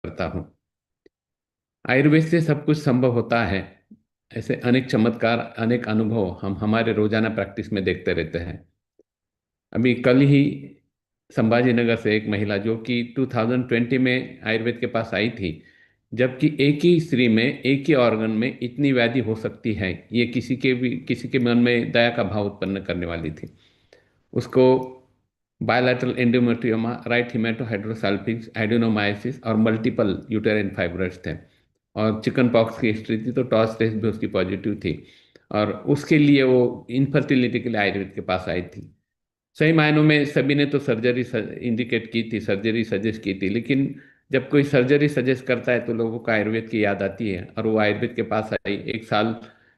करता हूँ। आयुर्वेद से सब कुछ संभव होता है, ऐसे अनेक चमत्कार, अनेक अनुभव हम हमारे रोजाना प्रैक्टिस में देखते रहते हैं। अभी कल ही संभाजी नगर से एक महिला जो कि 2020 में आयुर्वेद के पास आई थी, जबकि एक ही स्त्री में एक ही ऑर्गन में इतनी व्याधि हो सकती है, ये किसी के मन में दया का भाव उत्पन्न करने वाली थी। उसको बायलैटरल एंडोमेट्रियोमा, राइट हिमेटोहाइड्रोसाल्पिंग्स, एडिनोमाइसिस और मल्टीपल यूटेराइन फाइब्रॉइड्स थे। और चिकन पॉक्स की हिस्ट्री थी, तो टॉस टेस्ट भी उसकी पॉजिटिव थी। और उसके लिए वो इनफर्टिलिटी के लिए आयुर्वेद के पास आई थी। सही मायनों में सभी ने तो सर्जरी इंडिकेट की थी, सर्जरी सजेस्ट की थी, लेकिन जब कोई सर्जरी सजेस्ट करता है तो लोगों को आयुर्वेद की याद आती है। और वो आयुर्वेद के पास आई, एक साल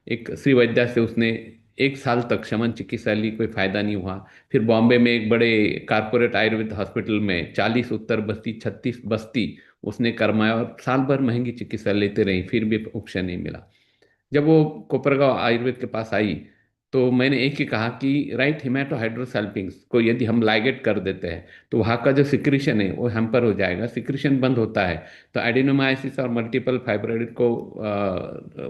एक श्री वैद्य से उसने एक साल तक शमन चिकित्सा ली, कोई फायदा नहीं हुआ। फिर बॉम्बे में एक बड़े कारपोरेट आयुर्वेद हॉस्पिटल में 40 उत्तर बस्ती 36 बस्ती उसने करवाया, और साल भर महंगी चिकित्सा लेते रही, फिर भी उपशम नहीं मिला। जब वो कोपरगांव आयुर्वेद के पास आई, तो मैंने एक ही कहा कि राइट हिमेटोहाइड्रोसाल्पिंग्स को यदि हम लाइगेट कर देते हैं तो वहाँ का जो सिक्रीशन है वो हैम्पर हो जाएगा, सिक्रीशन बंद होता है तो एडिनोमाइसिस और मल्टीपल फाइब्रॉइड को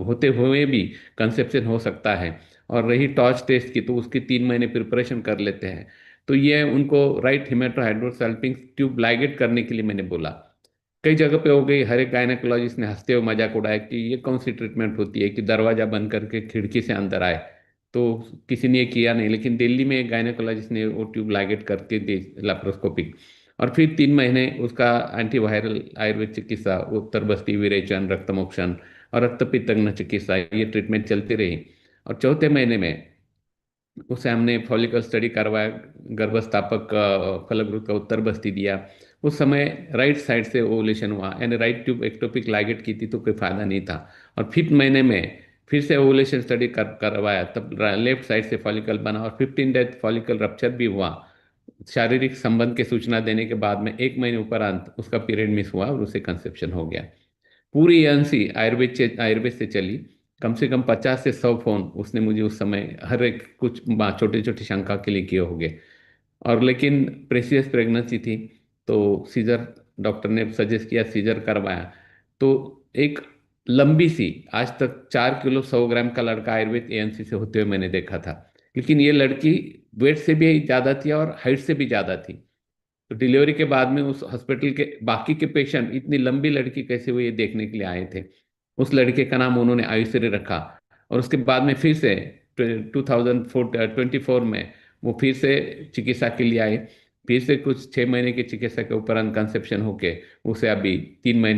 होते हुए भी कंसेप्शन हो सकता है। और रही टॉर्च टेस्ट की, तो उसकी 3 महीने प्रिपरेशन कर लेते हैं। तो ये उनको राइट हिमेटोहाइड्रोसाल्पिंग्स ट्यूब लाइगेट करने के लिए मैंने बोला। कई जगह पे हो गई, हर एक गायनेकोलॉजिस्ट ने हंसते हुए मजाक उड़ाया कि ये कौन सी ट्रीटमेंट होती है कि दरवाजा बंद करके खिड़की से अंदर आए। तो किसी ने ये किया नहीं, लेकिन दिल्ली में एक गायनेकोलॉजिस्ट ने वो ट्यूब लाइगेट करके दी, लेप्रोस्कोपिक। और फिर 3 महीने उसका एंटीवायरल आयुर्वेद चिकित्सा, उत्तर बस्ती विरेचन, रक्तमोक्षण और रक्तपित्तग्न चिकित्सा, ये ट्रीटमेंट चलती रही। और चौथे महीने में उसे हमने फॉलिकल स्टडी करवाया, गर्भस्थापक फलक का उत्तर बस्ती दिया। उस समय राइट साइड से ओवुलेशन हुआ, यानी राइट ट्यूब एक्टोपिक लाइगेट की थी तो कोई फायदा नहीं था। और 5th महीने में फिर से ओवुलेशन स्टडी करवाया, तब लेफ्ट साइड से फॉलिकल बना और 15 डेज फॉलिकल रप्चर भी हुआ। शारीरिक संबंध की सूचना देने के बाद में 1 महीने उपरांत उसका पीरियड मिस हुआ और उसे कंसेप्शन हो गया। पूरी एएनसी आयुर्वेद से चली। कम से कम 50 से 100 फोन उसने मुझे उस समय हर एक कुछ छोटी छोटी शंका के लिए किए होंगे। और लेकिन प्रेसियस प्रेगनेंसी थी, तो सीजर, डॉक्टर ने सजेस्ट किया, सीजर करवाया। तो एक लंबी सी, आज तक 4 किलो 100 ग्राम का लड़का आयुर्वेद एएनसी से होते हुए मैंने देखा था। लेकिन ये लड़की वेट से भी ज़्यादा थी और हाइट से भी ज़्यादा थी। तो डिलीवरी के बाद में उस हॉस्पिटल के बाकी के पेशेंट इतनी लंबी लड़की कैसे हुई ये देखने के लिए आए थे। उस लड़के का नाम उन्होंने आयुश्री रखा। और उसके बाद में फिर से 2024 में वो फिर से चिकित्सा के लिए आए। फिर से कुछ 6 महीने की चिकित्सा के उपरांत कंसेप्शन होके उसे अभी 3 महीने